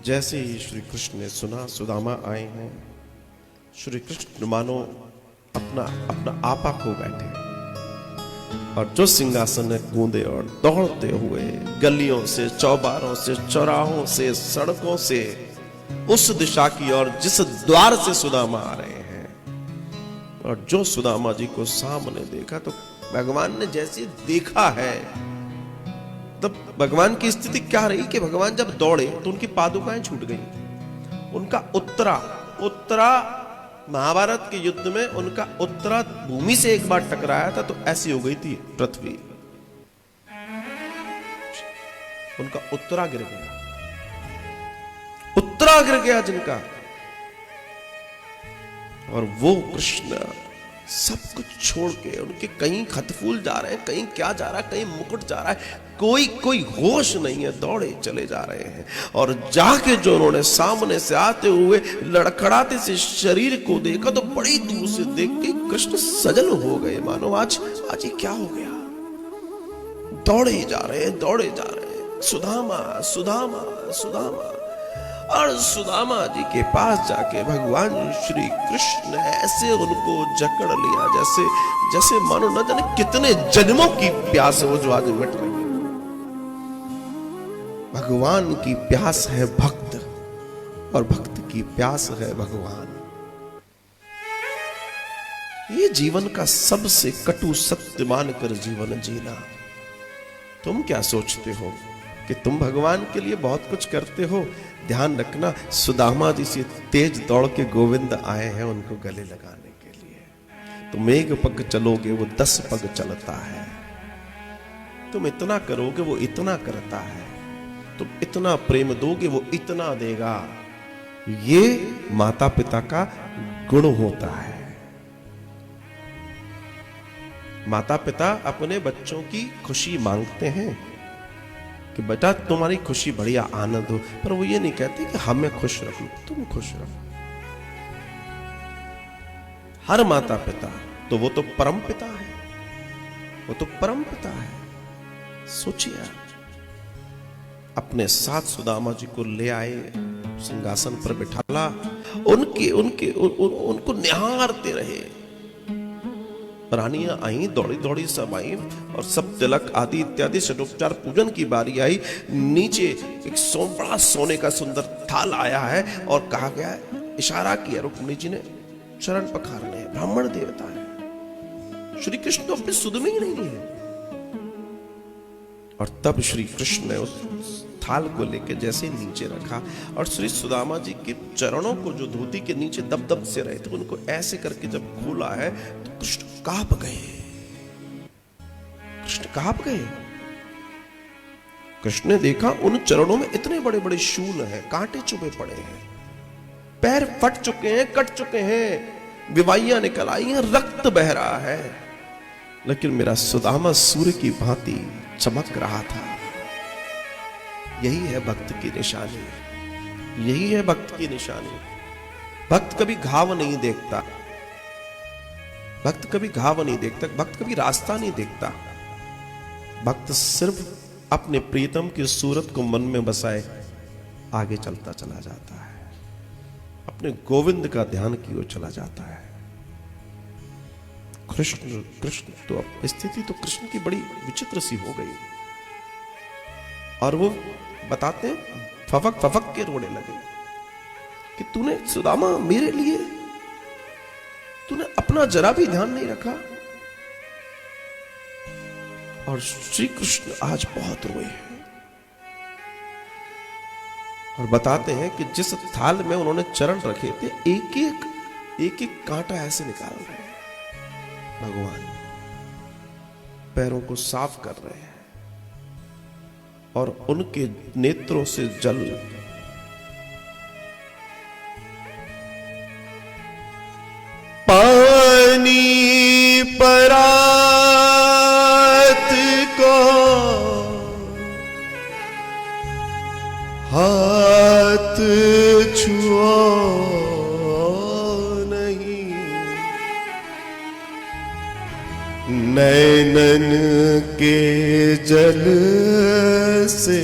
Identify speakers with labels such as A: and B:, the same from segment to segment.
A: जैसे ही श्री कृष्ण ने सुना सुदामा आए हैं, श्री कृष्ण मानो अपना अपना आपा खो बैठे और जो सिंहासन में कूदे और दौड़ते हुए गलियों से, चौबारों से, चौराहों से, सड़कों से उस दिशा की ओर जिस द्वार से सुदामा आ रहे हैं। और जो सुदामा जी को सामने देखा तो भगवान ने जैसे देखा है, तब भगवान की स्थिति क्या रही कि भगवान जब दौड़े तो उनकी पादुकाएं छूट गई। उनका उत्तरा महाभारत के युद्ध में उनका उत्तरा भूमि से एक बार टकराया था तो ऐसी हो गई थी पृथ्वी, उनका उत्तरा गिर गया जिनका। और वो कृष्ण सब कुछ छोड़ के, उनके कहीं खतफूल जा रहे हैं, कहीं क्या जा रहा है, कहीं मुकुट जा रहा है, कोई होश नहीं है, दौड़े चले जा रहे हैं। और जाके जो उन्होंने सामने से आते हुए लड़खड़ाते से शरीर को देखा तो बड़ी दूर से देख के कृष्ण सजल हो गए, मानो आज ये क्या हो गया। दौड़े जा रहे हैं, सुदामा सुदामा सुदामा। और सुदामा जी के पास जाके भगवान श्री कृष्ण ने ऐसे उनको जकड़ लिया जैसे मानो न जाने कितने जन्मों की प्यास है वो जो आज मिट रही है। भगवान की प्यास है भक्त और भक्त की प्यास है भगवान। ये जीवन का सबसे कटु सत्य मानकर जीवन जीना। तुम क्या सोचते हो कि तुम भगवान के लिए बहुत कुछ करते हो? ध्यान रखना, सुदामा जी से तेज दौड़ के गोविंद आए हैं उनको गले लगाने के लिए। तुम एक पग चलोगे वो 10 पग चलता है, तुम इतना करोगे वो इतना करता है, तुम इतना प्रेम दोगे वो इतना देगा। ये माता पिता का गुण होता है। माता पिता अपने बच्चों की खुशी मांगते हैं कि बेटा तुम्हारी खुशी बढ़िया आनंद हो, पर वो ये नहीं कहते कि हमें खुश रखो, तुम खुश रखो। हर माता पिता तो वो तो परम पिता है, वो तो परम पिता है। सोचिए, अपने साथ सुदामा जी को ले आए, सिंहासन पर बिठाला, उनको निहारते रहे। रानियां आई, दौड़ी दौड़ी सब आई और सब तिलक आदि इत्यादि षडोपचार पूजन की बारी आई। नीचे एक बड़ा सोने का सुंदर थाल आया है और कहा गया है, इशारा किया रुक्मिणी जी ने, चरण पखारने, ब्राह्मण देवता है। श्री कृष्ण तो अपने सुध में ही नहीं है। और तब श्री कृष्ण ने उस थाल को लेकर जैसे नीचे रखा और श्री सुदामा जी के चरणों को जो धोती के नीचे दब से रहे थे उनको ऐसे करके जब खोला है तो कृष्ण कांप गए। कृष्ण ने देखा उन चरणों में इतने बड़े बड़े शूल हैं, कांटे चुभे पड़े हैं, पैर फट चुके हैं, कट चुके हैं, विवाइयां निकल आई हैं, रक्त बह रहा है, लेकिन मेरा सुदामा सूर्य की भांति चमक रहा था। यही है भक्त की निशानी, यही है भक्त की निशानी। भक्त कभी घाव नहीं देखता, भक्त कभी घाव नहीं देखता, भक्त कभी रास्ता नहीं देखता। भक्त सिर्फ अपने प्रीतम की सूरत को मन में बसाए आगे चलता चला जाता है, अपने गोविंद का ध्यान की ओर चला जाता है। कृष्ण तो स्थिति तो कृष्ण की बड़ी विचित्र सी हो गई और वो बताते हैं फफक के रोने लगे कि तूने सुदामा मेरे लिए तूने अपना जरा भी ध्यान नहीं रखा। और श्री कृष्ण आज बहुत रोए हैं और बताते हैं कि जिस थाल में उन्होंने चरण रखे थे एक एक कांटा ऐसे निकाल रहे हैं, भगवान पैरों को साफ कर रहे हैं और उनके नेत्रों से जल
B: पानी परात को हाथ छुओ नहीं, नैनन के जल से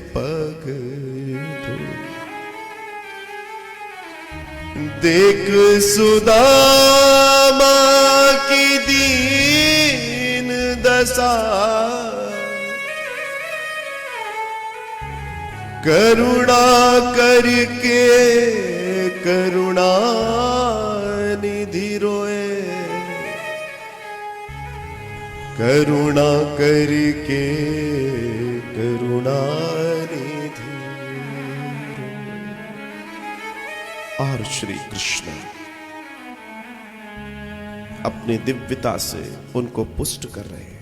B: पग धो। देख सुदामा की दीन दशा, करुणा करके करुणा निधि रोए, करुणा करके करुणा निधि।
A: और श्री कृष्ण अपनी दिव्यता से उनको पुष्ट कर रहे हैं।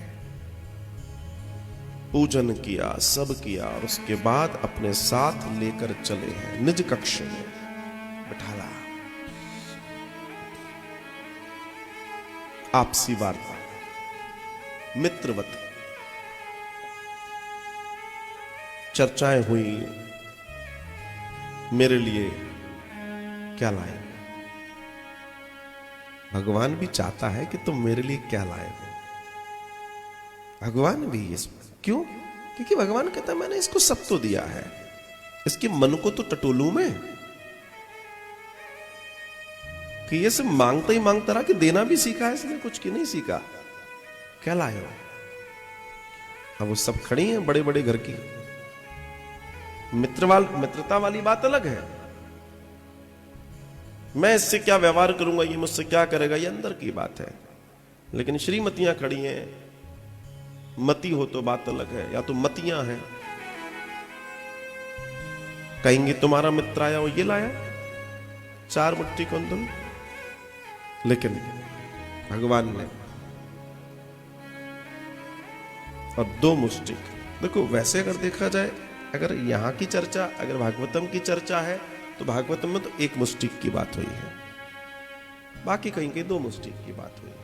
A: पूजन किया, सब किया, और उसके बाद अपने साथ लेकर चले हैं निज कक्ष में बिठाला। आपसी वार्ता मित्रवत चर्चाएं हुई। मेरे लिए क्या लाए? भगवान भी चाहता है कि तुम मेरे लिए क्या लाए हो। भगवान भी क्यों? क्योंकि भगवान कहता है मैंने इसको सब तो दिया है, इसके मन को तो टटोलू में कि ये सब मांगता ही मांगता रहा कि देना भी सीखा है इसने, कुछ की नहीं सीखा। क्या लाए हो? अब वो सब खड़ी हैं बड़े बड़े घर की। मित्रता वाली बात अलग है। मैं इससे क्या व्यवहार करूंगा, ये मुझसे क्या करेगा, ये अंदर की बात है। लेकिन श्रीमतियां खड़ी हैं, मती हो तो बात अलग है, या तो मतियां हैं। कहेंगे तुम्हारा मित्र आया वो ये लाया, 4 मुट्ठी कुंदन। लेकिन भगवान ने और 2 मुष्टिक। देखो वैसे अगर देखा जाए, अगर यहां की चर्चा, अगर भागवतम की चर्चा है तो भागवतम में तो 1 मुष्टिक की बात हुई है, बाकी कहीं कहीं 2 मुष्टिक की बात हुई है।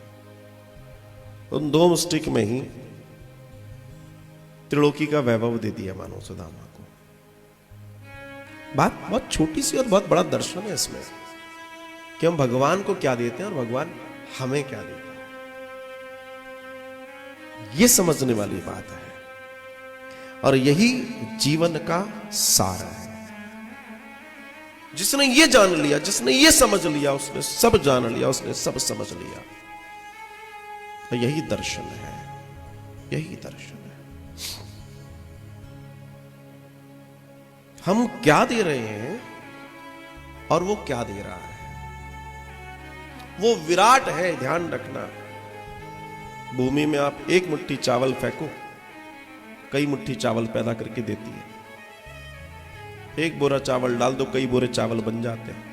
A: उन 2 मुष्टिक में ही त्रिलोकी का वैभव दे दिया मानो सुदामा को। बात बहुत छोटी सी और बहुत बड़ा दर्शन है इसमें कि हम भगवान को क्या देते हैं और भगवान हमें क्या देता है। यह समझने वाली बात है और यही जीवन का सार है। जिसने ये जान लिया, जिसने ये समझ लिया, उसने सब जान लिया, उसने सब समझ लिया। तो यही दर्शन है, यही दर्शन है। हम क्या दे रहे हैं और वो क्या दे रहा है, वो विराट है। ध्यान रखना, भूमि में आप 1 मुट्ठी चावल फेंको, कई मुट्ठी चावल पैदा करके देती है। 1 बोरा चावल डाल दो, कई बोरे चावल बन जाते हैं।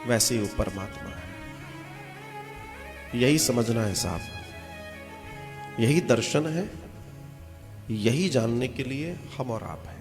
A: वैसे ही वो परमात्मा है। यही समझना है साहब, यही दर्शन है, यही जानने के लिए हम और आप हैं।